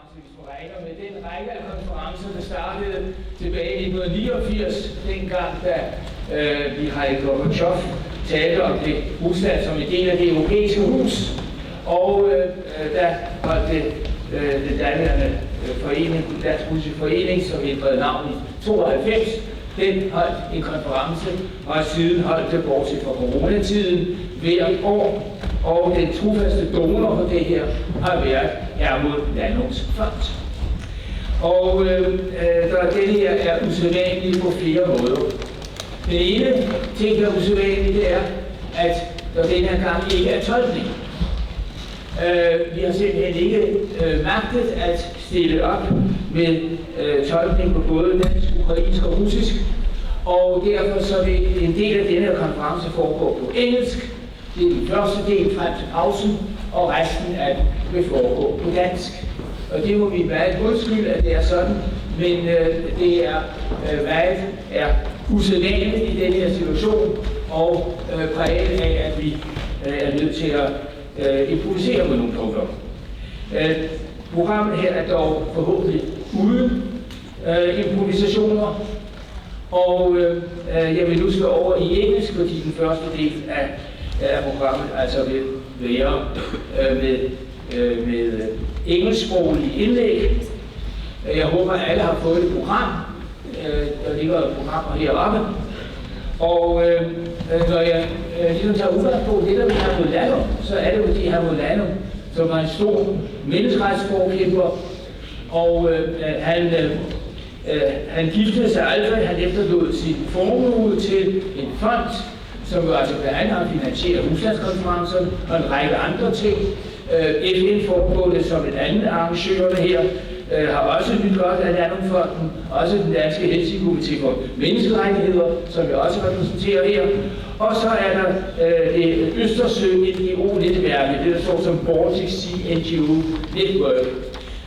konference, hvis man regner med den række af konferencer, der startede tilbage i 1989, dengang da Mykhailo Vydoinik talte om det Rusland som en del af det europæiske hus, og der holdt det daværende forening, Dansk-Russisk Forening, som ændrede navn i 92, den holdt en konference, og siden holdt det bortset fra coronatiden hvert år. Og den trofaste donor på det her har været Hermod Lannungs Fond. Og denne her er usædvanlig på flere måder. Den ene ting, der er usædvanlig, det er, at der denne her gang ikke er tolkning. Vi har simpelthen ikke magtet at stille op med tolkning på både dansk, ukrainsk og russisk. Og derfor så vil en del af denne konference foregå på engelsk. Det er den første del frem til pausen, og resten af det vil foregå på dansk. Og det må vi meget undskylde, at det er sådan, men det er meget usædvanligt i denne her situation, og præget af, at vi er nødt til at improvisere på nogle punkter. Programmet her er dog forhåbentlig uden improvisationer, og jeg vil nu slå over i engelsk, fordi den første del af programmet altså vil være med engelsksproglige indlæg. Jeg håber, at alle har fået et program. Der ligger programmer heroppe. Og når jeg ligesom tager udgangspunkt det der med Hermod Lannung, så er det jo fordi Hermod Lannung, som var en stor menneskerettighedsforkæmper, og han giftede sig aldrig, han efterlod sin formue til en fond, som jo altså blandt andet har finansieret Ruslandskonferencen og en række andre ting. FN-forbundet som et andet arrangørerne her har også nyt godt af Lannungsfonden, også den Danske Helsinki-Komitè for Menneskerettigheder, som jeg også repræsenterer her. Og så er der det Østersø NGO Netværk, det der står som Baltic NGO Netværk.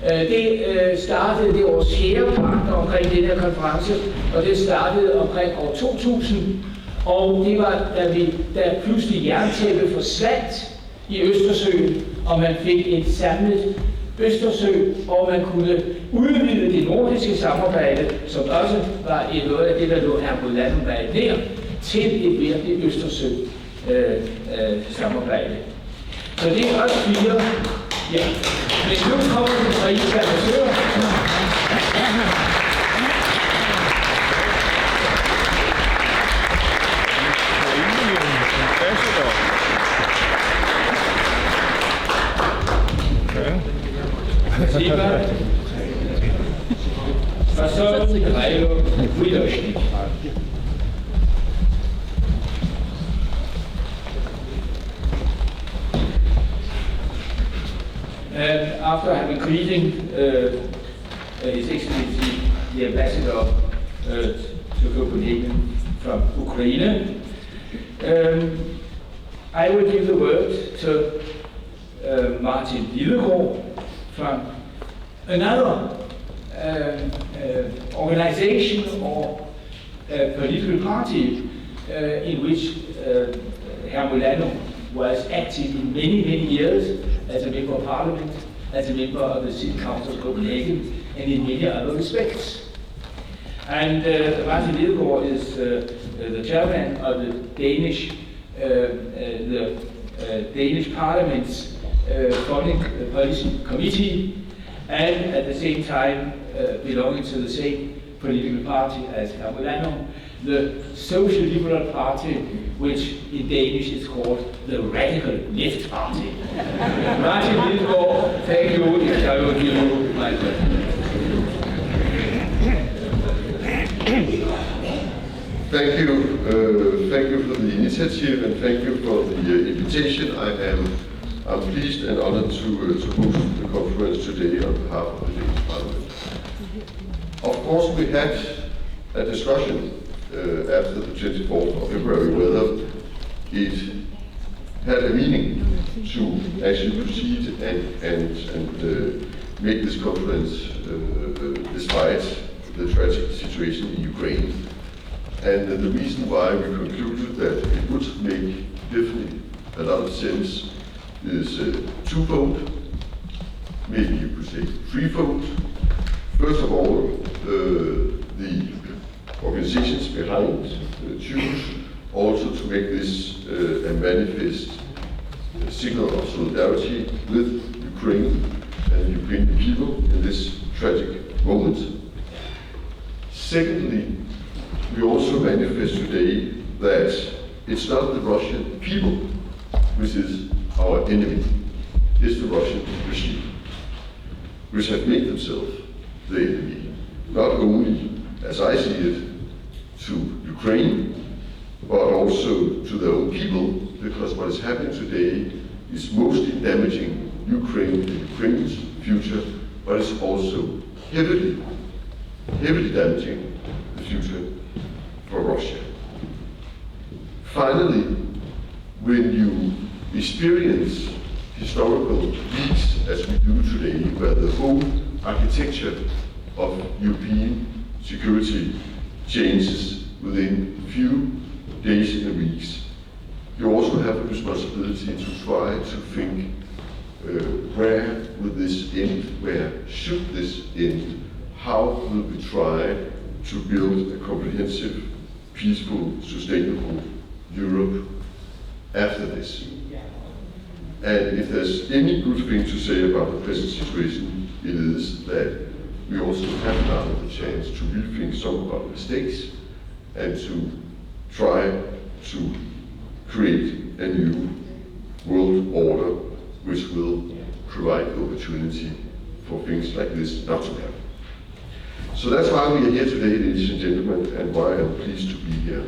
Det startede det års herrepartner omkring den her konference, og det startede omkring år 2000. Og det var, da pludselig jerntæppet forsvandt i Østersøen, og man fik et samlet Østersø, og man kunne udvide det nordiske samarbejde, som også var noget af det, der lå Hermod Lannung bag der, til et virkelig Østersø-samarbejde. Så det er også fire. Ja, men nu kommer den israelske ambassadør. Og så Mykhailo Vydoinik. After having greeting His Excellency, the Ambassador to Copenhagen from Ukraine, I will give the word to Lidegaard from another organization or political party in which Hermod Lannung was active in many years as a member of parliament, as a member of the City Council of Copenhagen, and in many other respects. And Lidegaard is the chairman of the Danish Parliament's Foreign Policy Committee, and at the same time belonging to the same political party as Hermod Lannung, the Social Liberal Party, which in Danish is called the Radical Left Party. Lidegaard, thank you. I will give you my pleasure. Thank you for the initiative and thank you for the invitation. I'm pleased and honored to host the conference today on behalf of the Danish Parliament. Of course, we had a discussion after the 24th of February whether it had a meaning to actually proceed and make this conference despite the tragic situation in Ukraine. And the reason why we concluded that it would make definitely a lot of sense is twofold. maybe you could say threefold. First of all, the organizations behind choose also to make this a manifest signal of solidarity with Ukraine and the Ukrainian people in this tragic moment. Secondly, we also manifest today that it's not the Russian people which is our enemy, it's the Russian regime, which have made themselves the enemy, not only, as I see it, to Ukraine, but also to their own people, because what is happening today is mostly damaging Ukraine and Ukraine's future, but it's also heavily damaging the future for Russia. Finally, when you experience historical weeks as we do today, where the whole architecture of European security changes within few days and weeks, you also have a responsibility to try to think where will this end, where should this end, how will we try to build a comprehensive, peaceful, sustainable Europe after this. And if there's any good thing to say about the present situation, it is that we also have now the chance to rethink some of our mistakes and to try to create a new world order which will provide the opportunity for things like this not to happen. So that's why we are here today, ladies and gentlemen, and why I'm pleased to be here.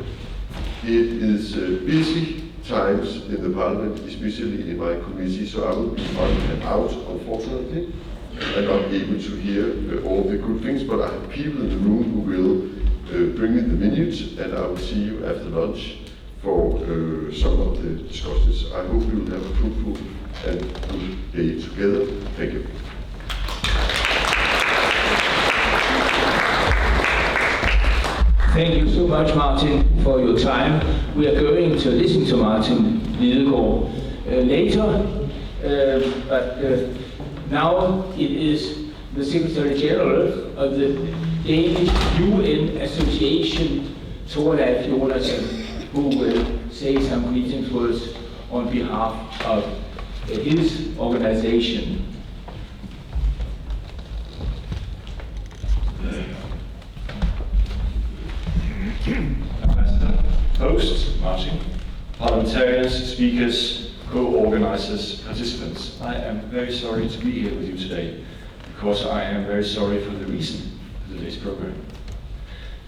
It is busy times in the Parliament, especially in my committee, so I will be on and out, unfortunately, and not able to hear all the good things, but I have people in the room who will bring me the minutes, and I will see you after lunch for some of the discussions. I hope we will have a fruitful and good day together. Thank you. Thank you so much, Martin, for your time. We are going to listen to Martin Lidegaard later, but now it is the Secretary General of the Danish UN Association, Torleif Jonassen, who will say some greetings words on behalf of his organization. Ambassador, host, Martin, parliamentarians, speakers, co-organizers, participants, I am very sorry to be here with you today, because I am very sorry for the reason for today's program.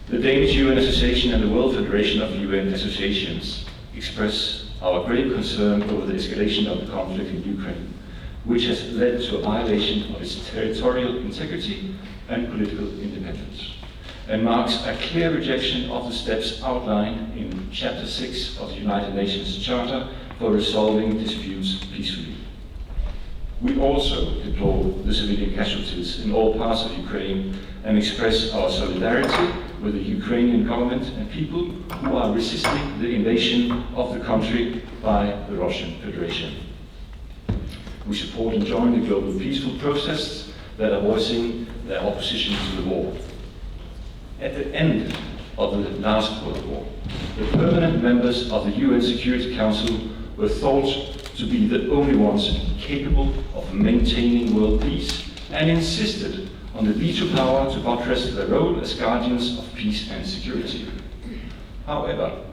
The Danish UN Association and the World Federation of UN Associations express our grave concern over the escalation of the conflict in Ukraine, which has led to a violation of its territorial integrity and political independence, and marks a clear rejection of the steps outlined in Chapter 6 of the United Nations Charter for resolving disputes peacefully. We also deplore the civilian casualties in all parts of Ukraine and express our solidarity with the Ukrainian government and people who are resisting the invasion of the country by the Russian Federation. We support and join the global peaceful protests that are voicing their opposition to the war. At the end of the last World War, the permanent members of the UN Security Council were thought to be the only ones capable of maintaining world peace and insisted on the veto power to buttress their role as guardians of peace and security. However,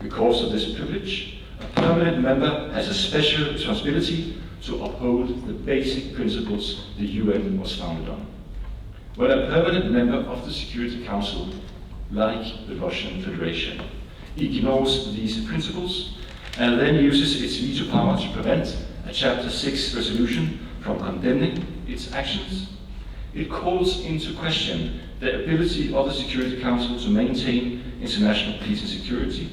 because of this privilege, a permanent member has a special responsibility to uphold the basic principles the UN was founded on. When a permanent member of the Security Council, like the Russian Federation, ignores these principles and then uses its veto power to prevent a Chapter 6 resolution from condemning its actions, it calls into question the ability of the Security Council to maintain international peace and security.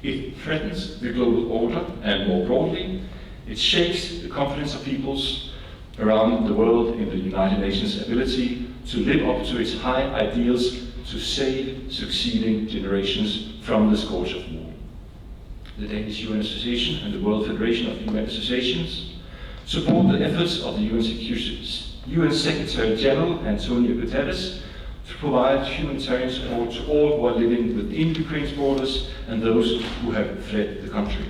It threatens the global order, and more broadly, it shakes the confidence of peoples around the world in the United Nations' ability to live up to its high ideals to save succeeding generations from the scourge of war. The Danish UN Association and the World Federation of UN Associations support the efforts of the UN Secretary General Antonio Guterres to provide humanitarian support to all who are living within Ukraine's borders and those who have fled the country.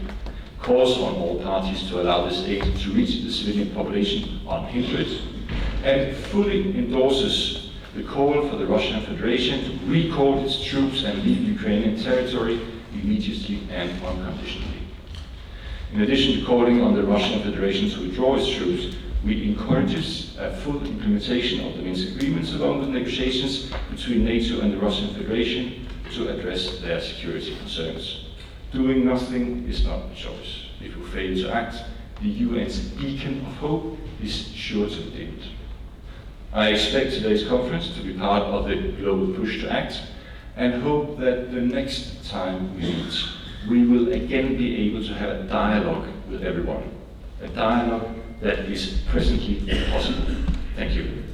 Calls on all parties to allow this aid to reach the civilian population unhindered, and fully endorses the call for the Russian Federation to recall its troops and leave Ukrainian territory immediately and unconditionally. In addition to calling on the Russian Federation to withdraw its troops, we encourage a full implementation of the Minsk agreements along with negotiations between NATO and the Russian Federation to address their security concerns. Doing nothing is not a choice. If we fail to act, the UN's beacon of hope is sure to be dimmed. I expect today's conference to be part of the global push to act, and hope that the next time we meet, we will again be able to have a dialogue with everyone. A dialogue that is presently possible. Thank you.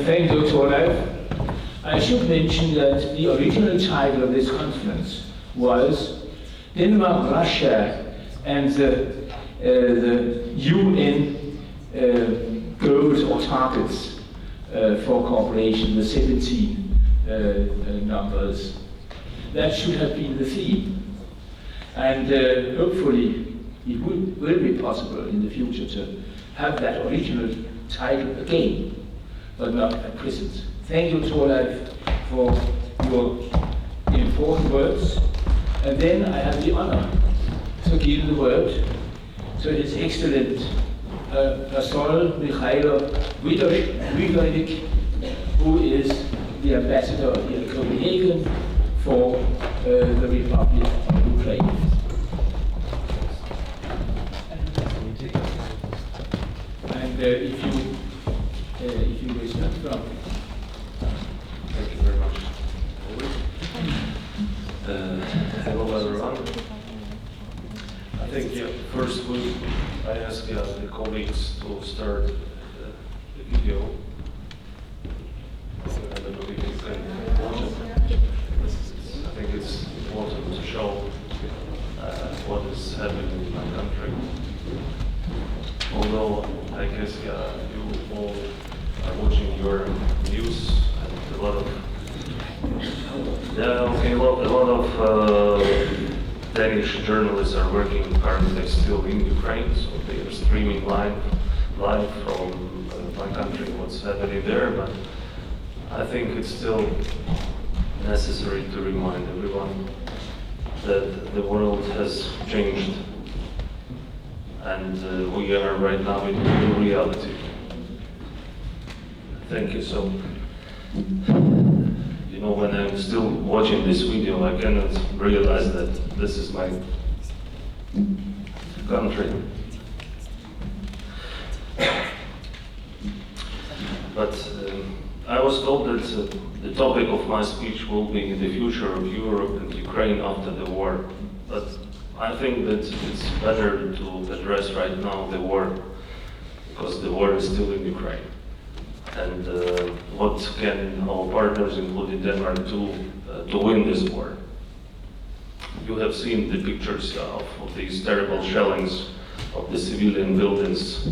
Thank you, Torleif. I should mention that the original title of this conference was Denmark, Russia, and the UN goals or targets for cooperation, the 17 numbers. That should have been the theme. And hopefully it will be possible in the future to have that original title again, but not at present. Thank you, Torleif, for your important words. And then I have the honor to give the word to His Excellent Pastor Mykhailo Vydoinik, who is the ambassador in Copenhagen for the Republic of Ukraine. And if you will start from. Thank you very much. Hello everyone. I think first I ask the colleagues to start the video. I don't know if you can watch it. I think it's important to show what is happening in my country. Although I guess you all are watching your news and a lot of Danish journalists are working currently still in Ukraine, so they are streaming live from my country what's happening there. But I think it's still necessary to remind everyone that the world has changed, and we are right now in new reality. Thank you. So, when I'm still watching this video, I cannot realize that this is my country. But I was told that the topic of my speech will be the future of Europe and Ukraine after the war. But I think that it's better to address right now the war, because the war is still in Ukraine. And what can our partners, including Denmark, do to win this war? You have seen the pictures of these terrible shellings of the civilian buildings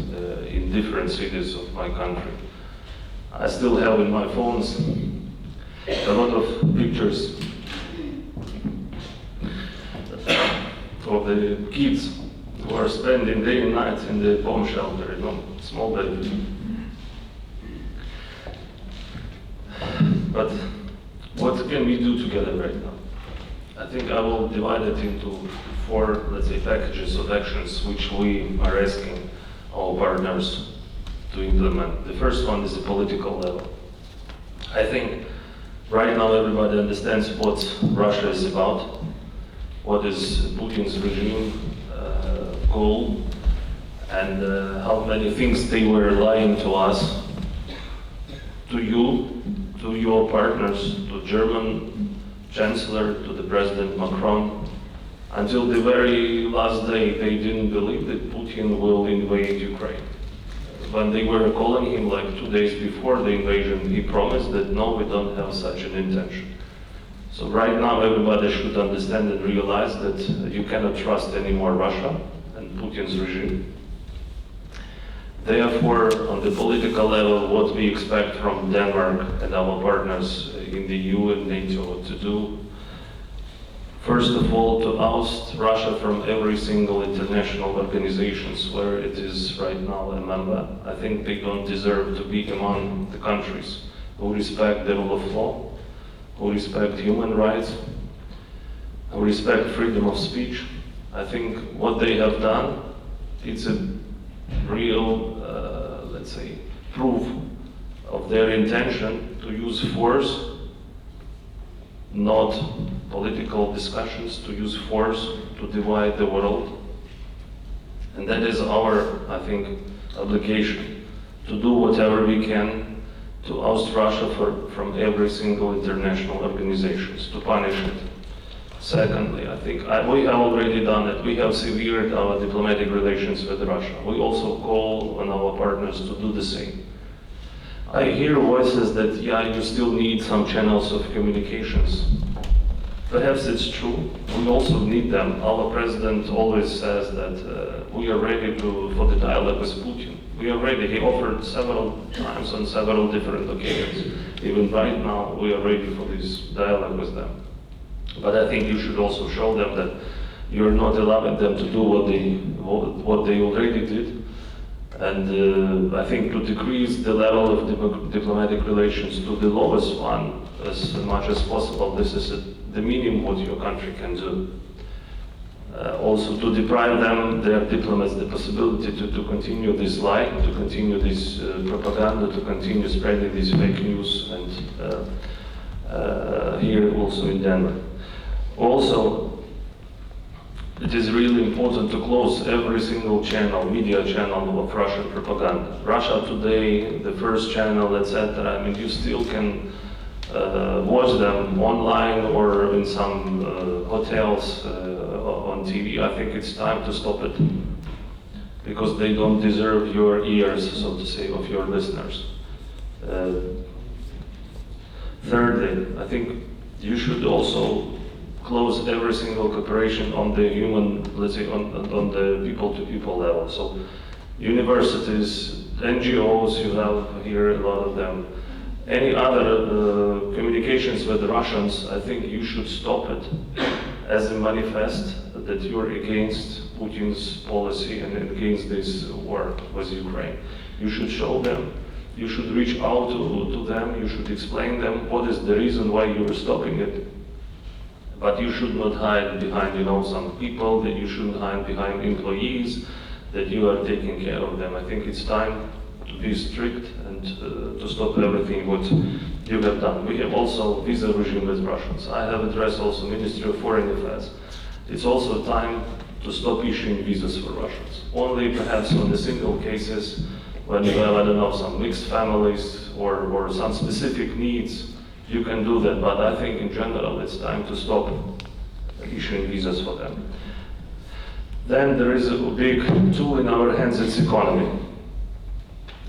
in different cities of my country. I still have in my phones a lot of pictures of the kids who are spending day and night in the bomb shelter, small baby. But what can we do together right now? I think I will divide it into 4, let's say, packages of actions which we are asking our partners to implement. The first one is the political level. I think right now everybody understands what Russia is about, what is Putin's regime goal, and how many things they were lying to us, to you, to your partners, to German Chancellor, to the President Macron. Until the very last day, they didn't believe that Putin will invade Ukraine. When they were calling him like 2 days before the invasion, he promised that no, we don't have such an intention. So right now everybody should understand and realize that you cannot trust anymore Russia and Putin's regime. Therefore, on the political level, what we expect from Denmark and our partners in the EU and NATO to do, first of all, to oust Russia from every single international organizations where it is right now a member. I think they don't deserve to be among the countries who respect the rule of law, who respect human rights, who respect freedom of speech. I think what they have done, it's a real, let's say, proof of their intention to use force, not political discussions, to use force to divide the world. And that is our, I think, obligation, to do whatever we can to oust Russia from every single international organizations, to punish it. Secondly, I think we have already done it. We have severed our diplomatic relations with Russia. We also call on our partners to do the same. I hear voices that, yeah, you still need some channels of communications. Perhaps it's true. We also need them. Our president always says that we are ready for the dialogue with Putin. We are ready. He offered several times on several different occasions. Even right now, we are ready for this dialogue with them. But I think you should also show them that you're not allowing them to do what they already did. And I think to decrease the level of diplomatic relations to the lowest one as much as possible, this is the minimum what your country can do. Also to deprive them, their diplomats, the possibility to continue this lie, to continue this propaganda, to continue spreading these fake news, and here also in Denmark. Also, it is really important to close every single channel, media channel of Russian propaganda. Russia Today, the First Channel, etc. I mean, you still can watch them online or in some hotels on TV. I think it's time to stop it, because they don't deserve your ears, so to say, of your listeners. Thirdly, I think you should also close every single cooperation on the human, let's say, on the people-to-people level. So universities, NGOs, you have here a lot of them. Any other communications with the Russians, I think you should stop it as a manifest that you're against Putin's policy and against this war with Ukraine. You should show them, you should reach out to them, you should explain them what is the reason why you're stopping it. But you should not hide behind, some people, that you shouldn't hide behind employees, that you are taking care of them. I think it's time to be strict and to stop everything what you have done. We have also visa regime with Russians. I have addressed also Ministry of Foreign Affairs. It's also time to stop issuing visas for Russians. Only perhaps on the single cases when you have, I don't know, some mixed families or some specific needs, you can do that. But I think in general it's time to stop issuing visas for them. Then there is a big tool in our hands, it's economy.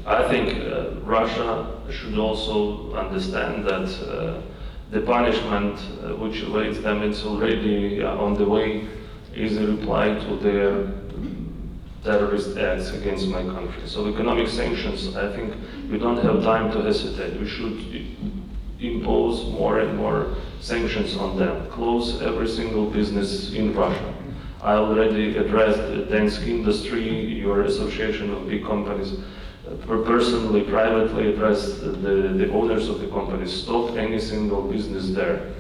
I think Russia should also understand that the punishment which awaits them, it's already on the way, is a reply to their terrorist acts against my country. So economic sanctions, I think we don't have time to hesitate. We should impose more and more sanctions on them. Close every single business in Russia. I already addressed the Dansk industry, your association of big companies. Personally, privately addressed the owners of the companies. Stop any single business there.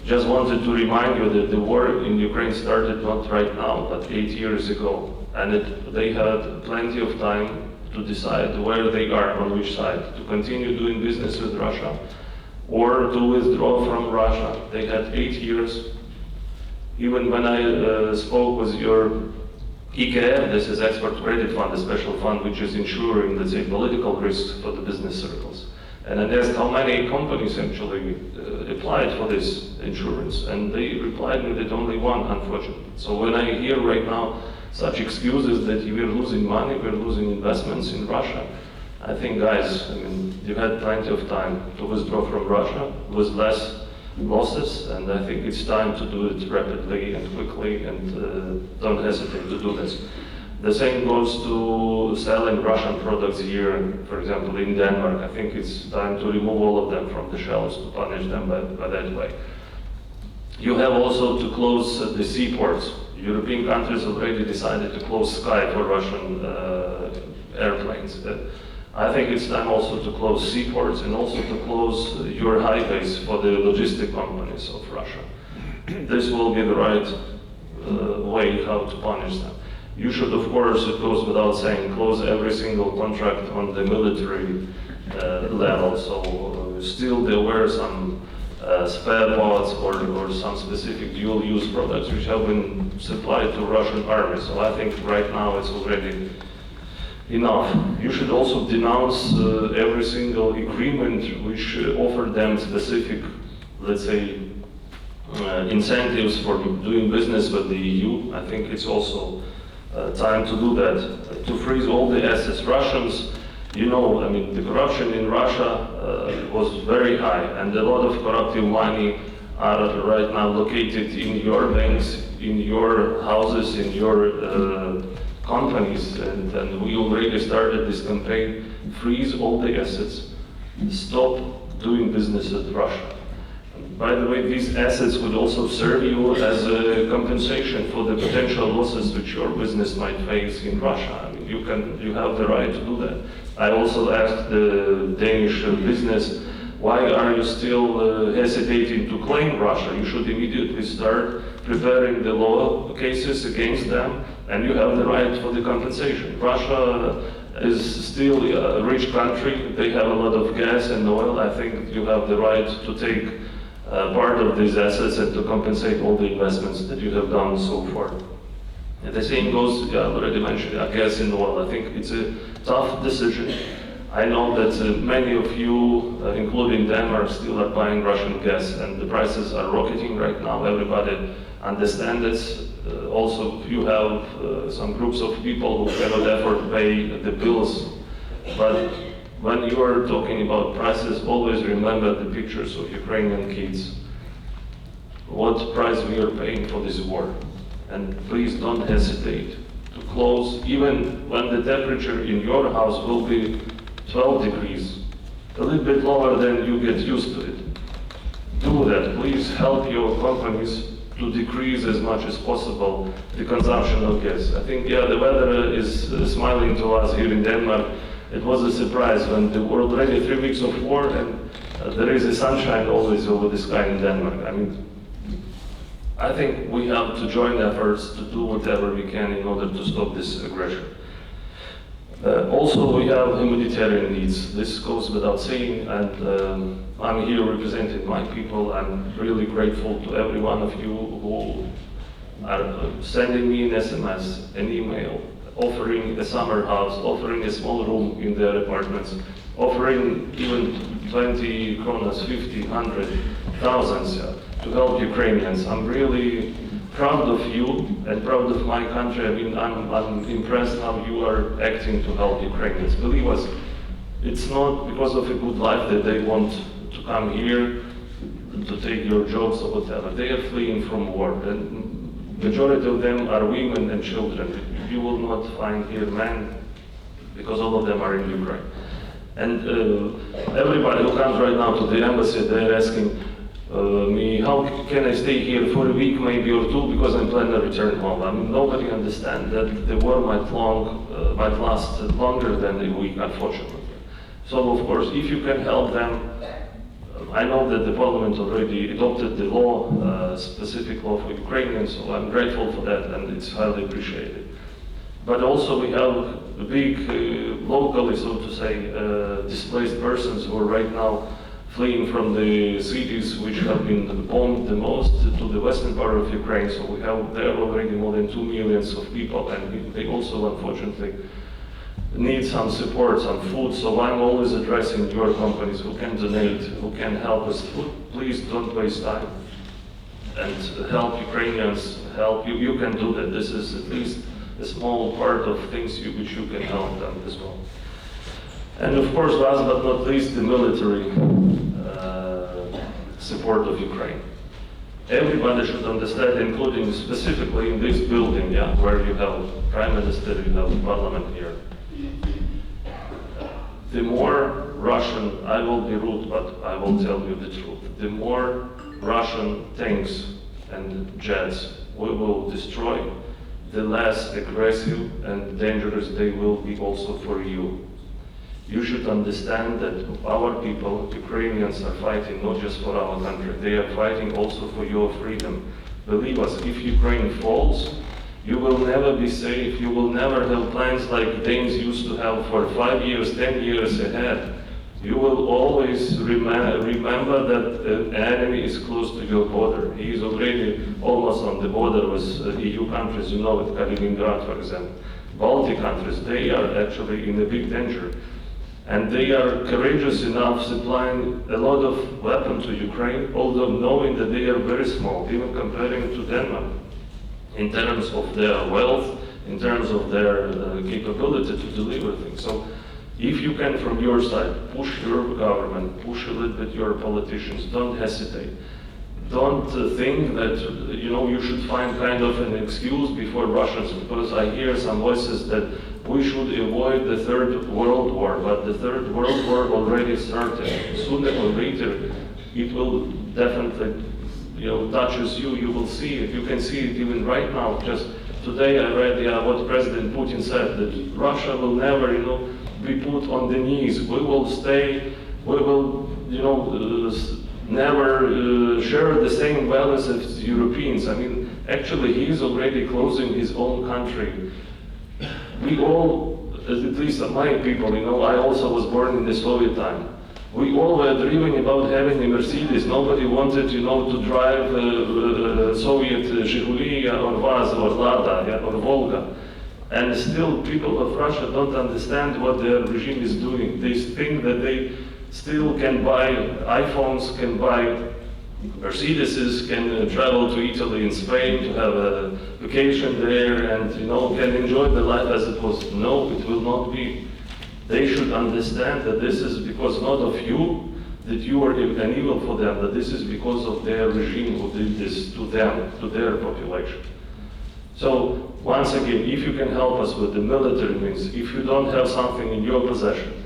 Just wanted to remind you that the war in Ukraine started not right now, but 8 years ago. And they had plenty of time to decide where they are, on which side, to continue doing business with Russia or to withdraw from Russia. They had 8 years. Even when I spoke with your EKF, this is Export Credit Fund, a special fund which is ensuring, let's say, political risks for the business circles. And I asked how many companies actually applied for this insurance, and they replied me that only one, unfortunately. So when I hear right now such excuses that we're losing money, we're losing investments in Russia, I think, guys, I mean, you had plenty of time to withdraw from Russia with less losses, and I think it's time to do it rapidly and quickly, and don't hesitate to do this. The same goes to selling Russian products here, for example, in Denmark. I think it's time to remove all of them from the shelves, to punish them by that way. You have also to close the seaports. European countries already decided to close sky for Russian airplanes. I think it's time also to close seaports and also to close your highways for the logistic companies of Russia. This will be the right way how to punish them. You should, of course, it goes without saying, close every single contract on the military level. So still there were some spare parts or some specific dual-use products which have been supplied to Russian army. So I think right now it's already enough. You should also denounce every single agreement which offered them specific, let's say, incentives for doing business with the EU. I think it's also time to do that, to freeze all the assets. Russians, you know, I mean, the corruption in Russia was very high, and a lot of corruptive money are right now located in your banks, in your houses, in your companies, and we already started this campaign. Freeze all the assets, stop doing business with Russia. By the way, these assets would also serve you as a compensation for the potential losses which your business might face in Russia. I mean, you have the right to do that. I also asked the Danish business, why are you still hesitating to claim Russia? You should immediately start preparing the law cases against them, and you have the right for the compensation. Russia is still a rich country. They have a lot of gas and oil. I think you have the right to take part of these assets and to compensate all the investments that you have done so far. And the same goes, I already mentioned, gas and oil. I think it's a tough decision. I know that many of you, including Denmark, still are buying Russian gas, and the prices are rocketing right now. Everybody understands this. Also, you have some groups of people who cannot afford to pay the bills. But when you are talking about prices, always remember the pictures of Ukrainian kids. What price we are paying for this war. And please don't hesitate to close, even when the temperature in your house will be 12 degrees, a little bit lower than you get used to it. Do that. Please help your companies to decrease as much as possible the consumption of gas. I think, the weather is smiling to us here in Denmark. It was a surprise when there were already 3 weeks of war, and there is a sunshine always over the sky in Denmark. I mean, I think we have to join efforts to do whatever we can in order to stop this aggression. Also, we have humanitarian needs. This goes without saying, and I'm here representing my people. I'm really grateful to every one of you who are sending me an SMS, an email, offering a summer house, offering a small room in their apartments, offering even 20 kronas, 50, 100, thousands to help Ukrainians. I'm really proud of you and proud of my country. I mean, I'm impressed how you are acting to help Ukrainians. Believe us, it's not because of a good life that they want to come here to take your jobs or whatever. They are fleeing from war, and majority of them are women and children. You will not find here men, because all of them are in Ukraine. And everybody who comes right now to the embassy, they're asking me, how can I stay here for a week, maybe, or two, because I'm planning to return home. I mean, nobody understands that the war might last longer than a week, unfortunately. So, of course, if you can help them, I know that the parliament already adopted the law, specific law for Ukrainians, so I'm grateful for that, and it's highly appreciated. But also we have big, locally, so to say, displaced persons who are right now fleeing from the cities which have been bombed the most to the western part of Ukraine. So we have there already more than 2 million of people, and they also, unfortunately, need some support, some food. So I'm always addressing your companies who can donate, who can help us. Please don't waste time and help Ukrainians. Help you. You can do that. This is at least a small part of things which you can help them as well. And of course, last but not least, the military support of Ukraine. Everybody should understand, including specifically in this building, yeah, where you have Prime Minister, you have Parliament here. The more Russian, I will be rude, but I will tell you the truth. The more Russian tanks and jets we will destroy, the less aggressive and dangerous they will be also for you. You should understand that our people, Ukrainians, are fighting not just for our country, they are fighting also for your freedom. Believe us, if Ukraine falls, you will never be safe, you will never have plans like Danes used to have for 5 years, 10 years ahead. You will always remember that an enemy is close to your border. He is already almost on the border with EU countries, you know, with Kaliningrad, for example. Baltic countries, they are actually in a big danger. And they are courageous enough supplying a lot of weapons to Ukraine, although knowing that they are very small, even comparing to Denmark, in terms of their wealth, in terms of their capability to deliver things. So if you can, from your side, push your government, push a little bit your politicians, don't hesitate. Don't think that you should find kind of an excuse before Russians, because I hear some voices that we should avoid the Third World War, but the Third World War already started. Sooner or later, it will definitely touches you. You will see it. You can see it even right now. Just today, I read what President Putin said, that Russia will never, be put on the knees. We will stay. We will, never share the same values as Europeans. I mean, actually, he is already closing his own country. We all, at least my people, I also was born in the Soviet time. We all were dreaming about having a Mercedes. Nobody wanted, to drive Soviet Zhiguli or Vaz or Lada or Volga. And still, people of Russia don't understand what their regime is doing. They think that they still can buy iPhones, can buy Mercedeses, can travel to Italy and Spain to have a vacation there, and can enjoy the life as it was. No, it will not be. They should understand that this is because not of you, that you are an evil for them, that this is because of their regime who did this to them, to their population. So, once again, if you can help us with the military means, if you don't have something in your possession,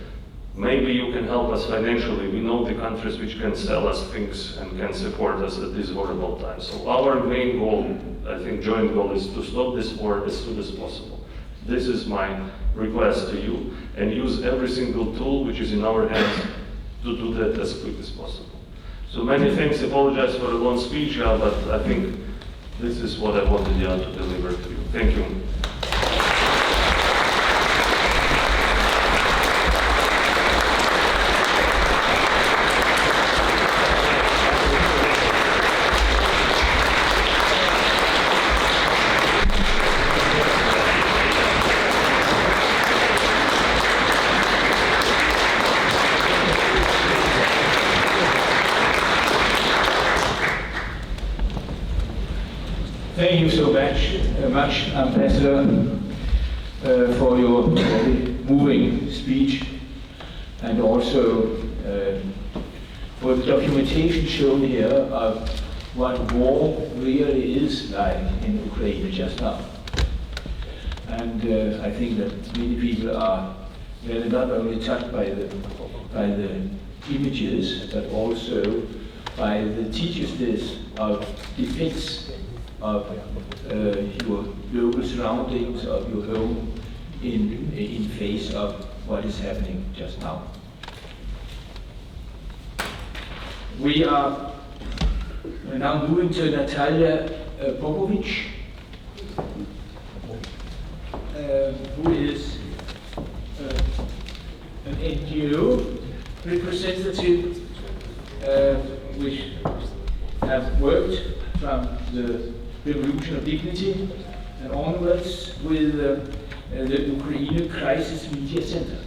maybe you can help us financially. We know the countries which can sell us things and can support us at these horrible times. So our main goal, I think joint goal, is to stop this war as soon as possible. This is my request to you, and use every single tool which is in our hands to do that as quick as possible. So many thanks, apologize for a long speech, but I think this is what I wanted to deliver to you. Thank you. Thank you so much, Ambassador, for your very moving speech, and also for the documentation shown here of what war really is like in Ukraine just now. And I think that many people are really not only touched by the images, but also by the teaciousness of defense of your local surroundings, of your home, in face of what is happening just now. We are now moving to Nataliya Popovich, who is an NGO representative which have worked from the Revolution of Dignity and onwards with the Ukraine Crisis Media Center.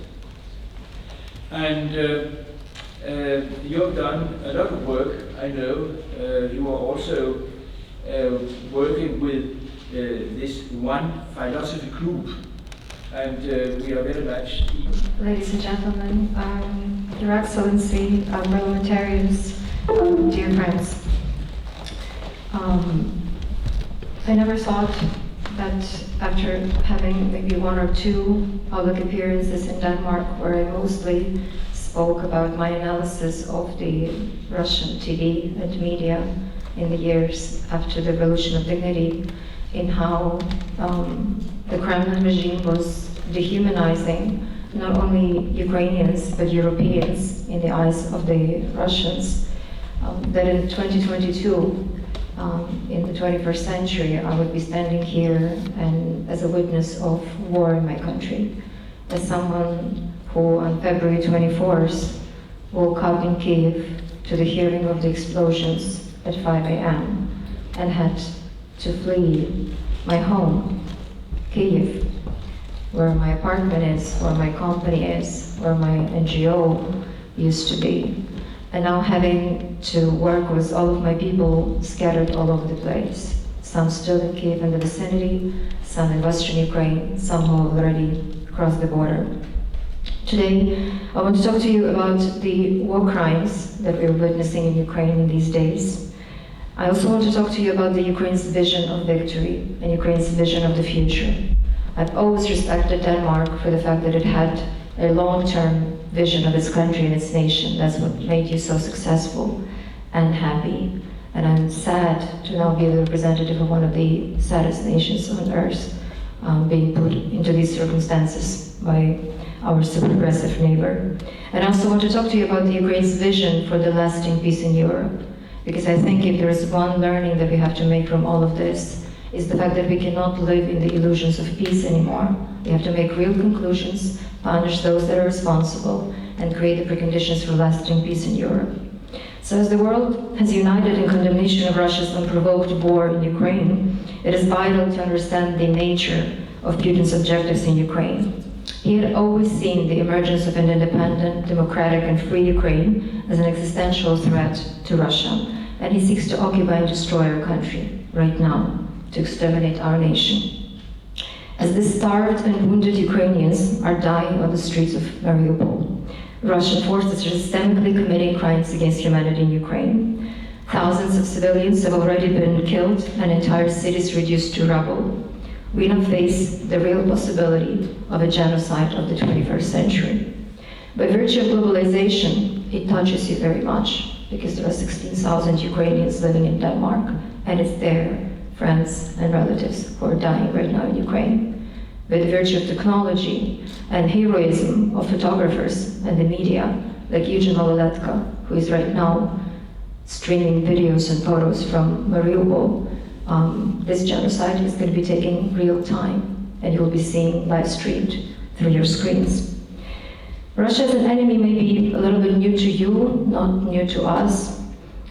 And you have done a lot of work, I know. You are also working with this one philosophy group, and we are very much... Ladies and gentlemen, Your Excellency, parliamentarians, Dear friends, I never thought that after having maybe one or two public appearances in Denmark, where I mostly spoke about my analysis of the Russian TV and media in the years after the Revolution of Dignity, in how the Kremlin regime was dehumanizing not only Ukrainians but Europeans in the eyes of the Russians, that in 2022, in the 21st century, I would be standing here and as a witness of war in my country, as someone who on February 24th woke up in Kiev to the hearing of the explosions at 5 a.m. and had to flee my home, Kiev, where my apartment is, where my company is, where my NGO used to be. And now having to work with all of my people scattered all over the place. Some still in Kiev and the vicinity, some in Western Ukraine, some who have already crossed the border. Today, I want to talk to you about the war crimes that we're witnessing in Ukraine in these days. I also want to talk to you about the Ukraine's vision of victory and Ukraine's vision of the future. I've always respected Denmark for the fact that it had a long-term vision of its country and its nation. That's what made you so successful and happy. And I'm sad to now be the representative of one of the saddest nations on earth, being put into these circumstances by our super aggressive neighbor. And I also want to talk to you about the Ukraine's vision for the lasting peace in Europe. Because I think if there is one learning that we have to make from all of this, is the fact that we cannot live in the illusions of peace anymore. We have to make real conclusions, punish those that are responsible, and create the preconditions for lasting peace in Europe. So as the world has united in condemnation of Russia's unprovoked war in Ukraine, it is vital to understand the nature of Putin's objectives in Ukraine. He had always seen the emergence of an independent, democratic, and free Ukraine as an existential threat to Russia, and he seeks to occupy and destroy our country right now, to exterminate our nation. As the starved and wounded Ukrainians are dying on the streets of Mariupol, Russian forces are systemically committing crimes against humanity in Ukraine. Thousands of civilians have already been killed and entire cities reduced to rubble. We now face the real possibility of a genocide of the 21st century. By virtue of globalization, it touches you very much, because there are 16,000 Ukrainians living in Denmark, and it's their friends and relatives who are dying right now in Ukraine. By the virtue of technology and heroism of photographers and the media, like Eugene Maloletka, who is right now streaming videos and photos from Mariupol, this genocide is going to be taking real time, and you'll be seeing live streamed through your screens. Russia as an enemy may be a little bit new to you, not new to us.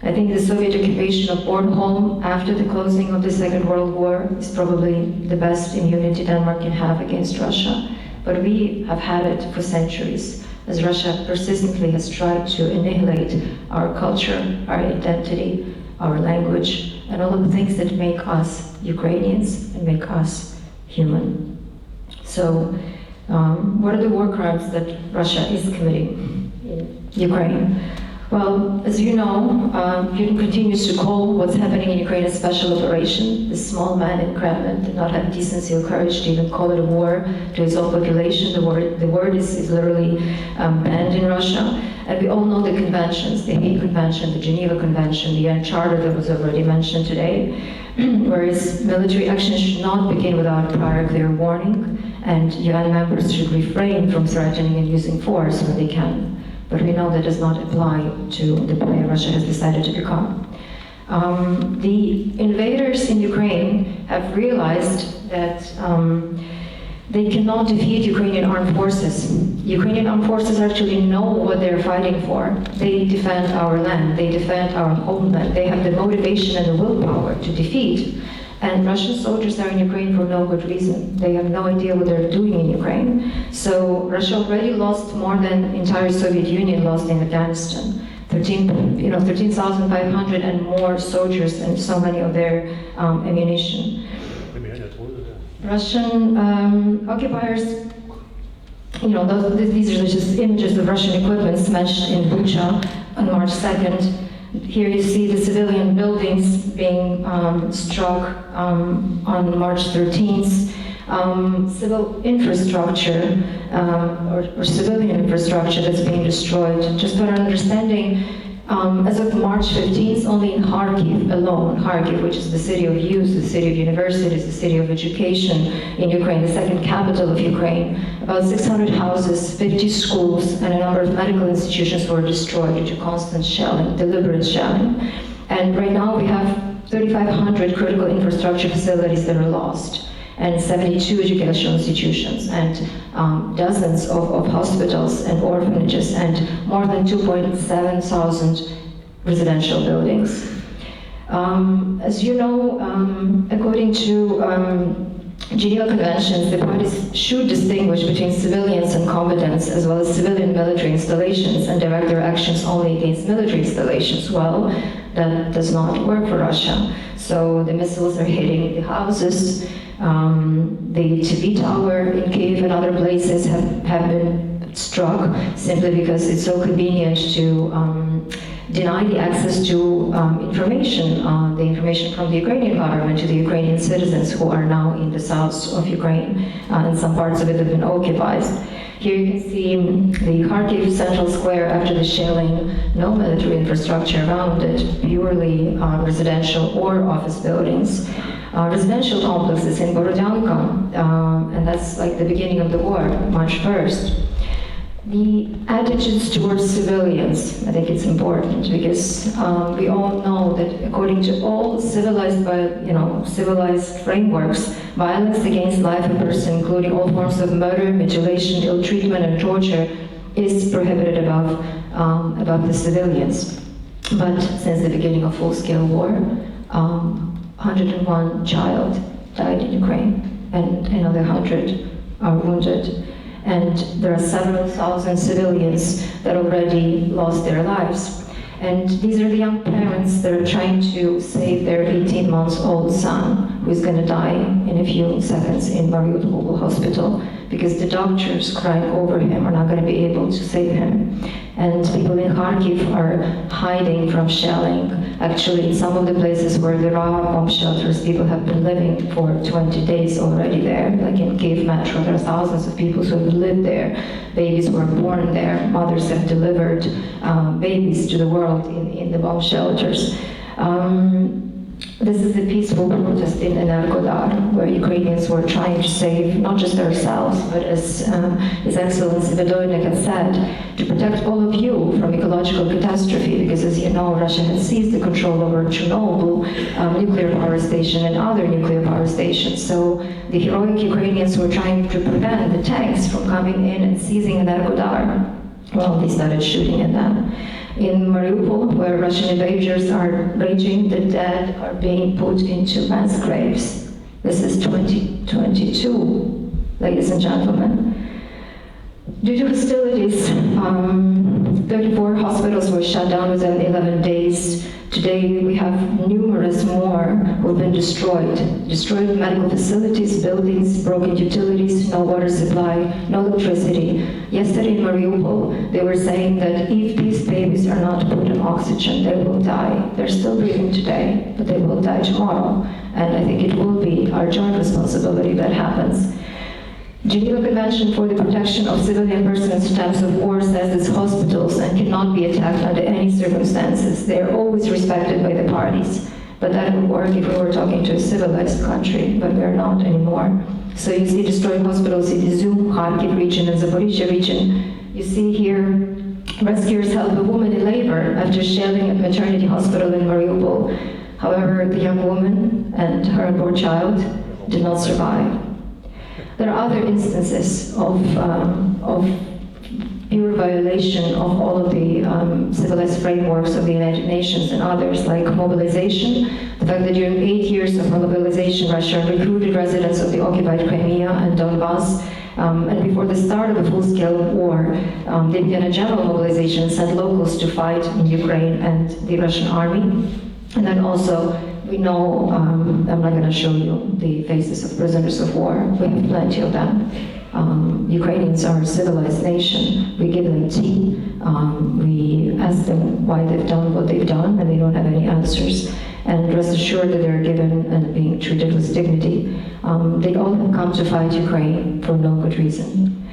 I think the Soviet occupation of Bornholm after the closing of the Second World War is probably the best immunity Denmark can have against Russia. But we have had it for centuries, as Russia persistently has tried to annihilate our culture, our identity, our language, and all of the things that make us Ukrainians and make us human. So, what are the war crimes that Russia is committing in Ukraine? Well, as you know, Putin continues to call what's happening in Ukraine a special operation. The small man in Kremlin did not have decency or courage to even call it a war to his own population. The word is literally banned in Russia. And we all know the conventions, the Hague Convention, the Geneva Convention, the UN Charter that was already mentioned today, whereas military action should not begin without prior clear warning, and UN members should refrain from threatening and using force when they can. But we know that does not apply to the player Russia has decided to become. The invaders in Ukraine have realized that they cannot defeat Ukrainian armed forces. Ukrainian armed forces actually know what they're fighting for. They defend our land, they defend our homeland, they have the motivation and the willpower to defeat. And Russian soldiers are in Ukraine for no good reason. They have no idea what they're doing in Ukraine. So Russia already lost more than the entire Soviet Union lost in Afghanistan. 13,500 and more soldiers and so many of their ammunition. Russian occupiers, these are just images of Russian equipment smashed in Bucha on March 2nd. Here you see the civilian buildings being struck on March 13th. Civil infrastructure or civilian infrastructure that's being destroyed. Just for understanding, as of March 15th, only in Kharkiv alone, Kharkiv, which is the city of youth, the city of universities, the city of education in Ukraine, the second capital of Ukraine, about 600 houses, 50 schools, and a number of medical institutions were destroyed due to constant shelling, deliberate shelling. And right now we have 3,500 critical infrastructure facilities that are lost, and 72 educational institutions, and dozens of hospitals and orphanages, and more than 2,700 residential buildings. As you know, according to Geneva Conventions, the parties should distinguish between civilians and combatants, as well as civilian military installations, and direct their actions only against military installations. Well, that does not work for Russia. So the missiles are hitting the houses. The TV tower in Kyiv and other places have been struck simply because it's so convenient to deny the access to information, the information from the Ukrainian government to the Ukrainian citizens who are now in the south of Ukraine, and some parts of it have been occupied. Here you can see the Kharkiv central square after the shelling, no military infrastructure around it, purely residential or office buildings. Residential complexes in Borodyanka, and that's like the beginning of the war, March 1st. The attitudes towards civilians, I think it's important, because we all know that according to all civilized frameworks, violence against life of a person, including all forms of murder, mutilation, ill treatment, and torture, is prohibited above the civilians. But since the beginning of full-scale war, 101 child died in Ukraine, and another 100 are wounded. And there are several thousand civilians that already lost their lives. And these are the young parents that are trying to save their 18-month-old son, who is going to die in a few seconds in Mariupol hospital, because the doctors crying over him are not going to be able to save him. And people in Kharkiv are hiding from shelling. Actually, in some of the places where there are bomb shelters, people have been living for 20 days already there. Like in Kyiv Metro, there are thousands of people who have lived there. Babies were born there. Mothers have delivered babies to the world in the bomb shelters. This is a peaceful protest in Energodar, where Ukrainians were trying to save not just themselves, but as His Excellency Vydoinik had said, to protect all of you from ecological catastrophe, because as you know, Russia has seized the control over Chernobyl nuclear power station and other nuclear power stations. So the heroic Ukrainians were trying to prevent the tanks from coming in and seizing Energodar. Well, they started shooting at them. In Mariupol, where Russian invaders are raging, the dead are being put into mass graves. This is 2022, ladies and gentlemen. Due to hostilities, 34 hospitals were shut down within 11 days. Today we have numerous more who have been destroyed. Destroyed medical facilities, buildings, broken utilities, no water supply, no electricity. Yesterday in Mariupol, they were saying that if these babies are not put on oxygen, they will die. They're still breathing today, but they will die tomorrow. And I think it will be our joint responsibility that happens. Geneva Convention for the Protection of Civilian Persons in Times of War says that hospitals and cannot be attacked under any circumstances. They are always respected by the parties. But that would work if we were talking to a civilized country, but we're not anymore. So you see destroyed hospitals in the Izum, Kharkiv region, and Zaporizhia region. You see here rescuers help a woman in labor after shelling at maternity hospital in Mariupol. However, the young woman and her unborn child did not survive. There are other instances of pure violation of all of the civilized frameworks of the United Nations and others, like mobilization. The fact that during 8 years of mobilization, Russia recruited residents of the occupied Crimea and Donbass. And before the start of the full-scale war, they began a general mobilization and sent locals to fight in Ukraine and the Russian army. And then also, we know, I'm not going to show you the faces of prisoners of war. We have plenty of them. Ukrainians are a civilized nation. We give them tea. We ask them why they've done what they've done, and they don't have any answers. And rest assured that they're given and being treated with dignity. They all have come to fight Ukraine for no good reason.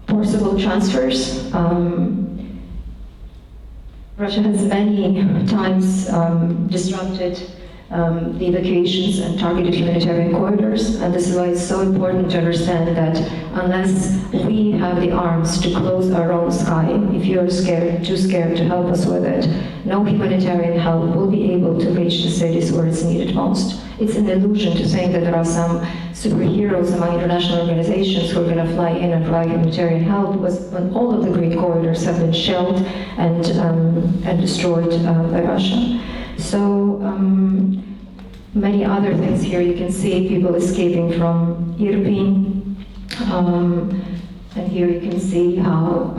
Forcible transfers. Russia has many times disrupted the evacuations and targeted humanitarian corridors, and this is why it's so important to understand that unless we have the arms to close our own sky, if you're too scared to help us with it, no humanitarian help will be able to reach the cities where it's needed most. It's an illusion to think that there are some superheroes among international organizations who are going to fly in and provide humanitarian help when all of the green corridors have been shelled and destroyed by Russia. So many other things here. You can see people escaping from Irpin, and here you can see how